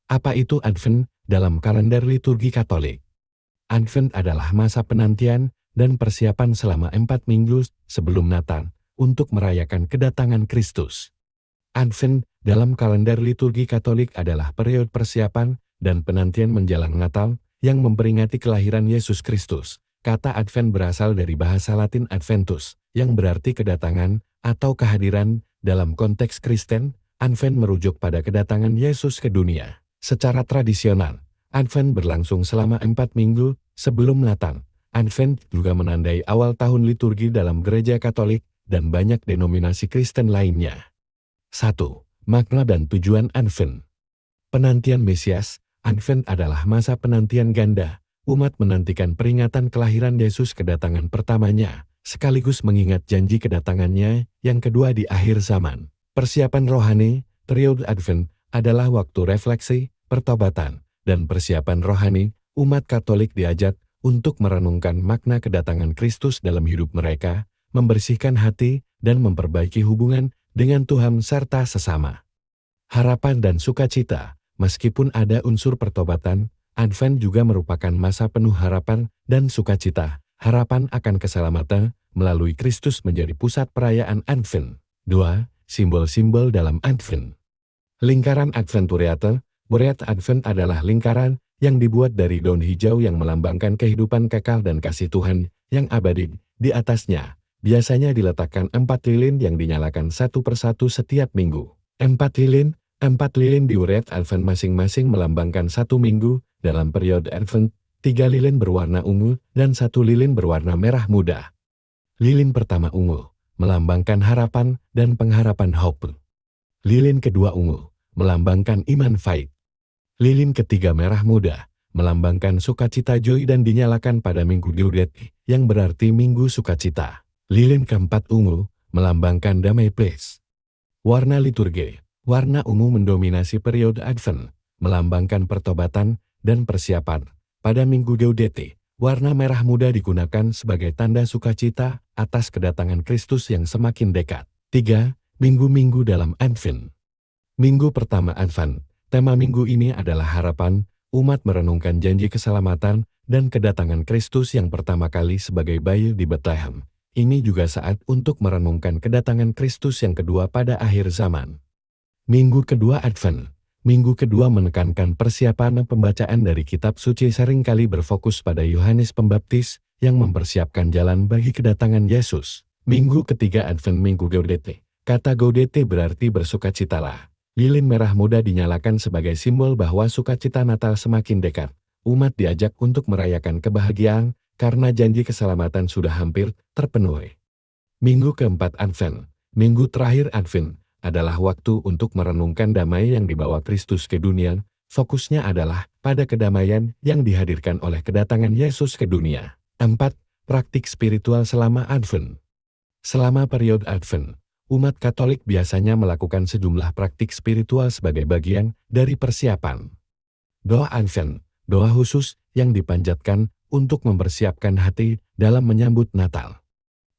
Apa itu Advent dalam kalender liturgi Katolik? Advent adalah masa penantian dan persiapan selama 4 minggu sebelum Natal untuk merayakan kedatangan Kristus. Advent dalam kalender liturgi Katolik adalah periode persiapan dan penantian menjelang Natal yang memperingati kelahiran Yesus Kristus. Kata Advent berasal dari bahasa Latin Adventus, yang berarti kedatangan atau kehadiran. Dalam konteks Kristen, Advent merujuk pada kedatangan Yesus ke dunia. Secara tradisional, Advent berlangsung selama 4 minggu sebelum Natal. Advent juga menandai awal tahun liturgi dalam gereja Katolik dan banyak denominasi Kristen lainnya. 1. Makna dan tujuan Advent. Penantian Mesias. Advent adalah masa penantian ganda. Umat menantikan peringatan kelahiran Yesus kedatangan pertamanya, sekaligus mengingat janji kedatangannya yang kedua di akhir zaman. Persiapan rohani. Periode Advent adalah waktu refleksi, pertobatan, dan persiapan rohani. Umat Katolik diajak untuk merenungkan makna kedatangan Kristus dalam hidup mereka, membersihkan hati, dan memperbaiki hubungan dengan Tuhan serta sesama. Harapan dan sukacita. Meskipun ada unsur pertobatan, Advent juga merupakan masa penuh harapan dan sukacita. Harapan akan keselamatan melalui Kristus menjadi pusat perayaan Advent. 2. Simbol-simbol dalam Advent. Lingkaran Adventuriate. Buret Advent adalah lingkaran yang dibuat dari daun hijau yang melambangkan kehidupan kekal dan kasih Tuhan yang abadi. Di atasnya, biasanya diletakkan 4 lilin yang dinyalakan satu persatu setiap minggu. 4 lilin di uret Advent masing-masing melambangkan 1 minggu. Dalam periode Advent, 3 lilin berwarna ungu dan 1 lilin berwarna merah muda. Lilin pertama ungu, melambangkan harapan dan pengharapan hope. Lilin kedua ungu, melambangkan iman faith. Lilin ketiga merah muda, melambangkan sukacita joy dan dinyalakan pada minggu Gaudet, yang berarti minggu sukacita. Lilin keempat ungu, melambangkan damai peace. Warna liturgi. Warna ungu mendominasi periode Advent, melambangkan pertobatan dan persiapan. Pada minggu Gaudete, warna merah muda digunakan sebagai tanda sukacita atas kedatangan Kristus yang semakin dekat. 3. Minggu-minggu dalam Advent. Minggu pertama Advent. Tema minggu ini adalah harapan. Umat merenungkan janji keselamatan dan kedatangan Kristus yang pertama kali sebagai bayi di Bethlehem. Ini juga saat untuk merenungkan kedatangan Kristus yang kedua pada akhir zaman. Minggu kedua Advent. Minggu kedua menekankan persiapan pembacaan dari kitab suci seringkali berfokus pada Yohanes Pembaptis yang mempersiapkan jalan bagi kedatangan Yesus. Minggu ketiga Advent Minggu Gaudete. Kata Gaudete berarti bersukacitalah. Lilin merah muda dinyalakan sebagai simbol bahwa sukacita Natal semakin dekat. Umat diajak untuk merayakan kebahagiaan karena janji keselamatan sudah hampir terpenuhi. Minggu keempat Advent. Minggu terakhir Advent adalah waktu untuk merenungkan damai yang dibawa Kristus ke dunia. Fokusnya adalah pada kedamaian yang dihadirkan oleh kedatangan Yesus ke dunia. 4. Praktik spiritual selama Advent. Selama periode Advent, umat Katolik biasanya melakukan sejumlah praktik spiritual sebagai bagian dari persiapan. Doa Advent, doa khusus yang dipanjatkan untuk mempersiapkan hati dalam menyambut Natal.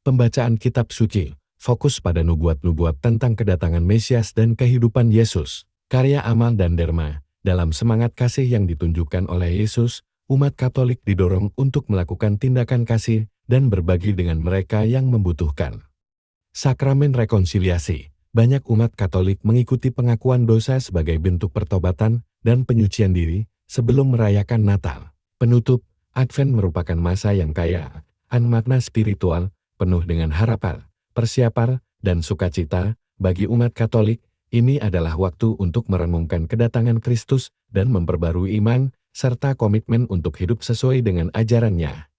Pembacaan kitab suci fokus pada nubuat-nubuat tentang kedatangan Mesias dan kehidupan Yesus. Karya amal dan derma. Dalam semangat kasih yang ditunjukkan oleh Yesus, umat Katolik didorong untuk melakukan tindakan kasih dan berbagi dengan mereka yang membutuhkan. Sakramen rekonsiliasi. Banyak umat Katolik mengikuti pengakuan dosa sebagai bentuk pertobatan dan penyucian diri sebelum merayakan Natal. Penutup, Advent merupakan masa yang kaya akan makna spiritual, penuh dengan harapan, persiapan, dan sukacita. Bagi umat Katolik, ini adalah waktu untuk merenungkan kedatangan Kristus dan memperbarui iman, serta komitmen untuk hidup sesuai dengan ajarannya.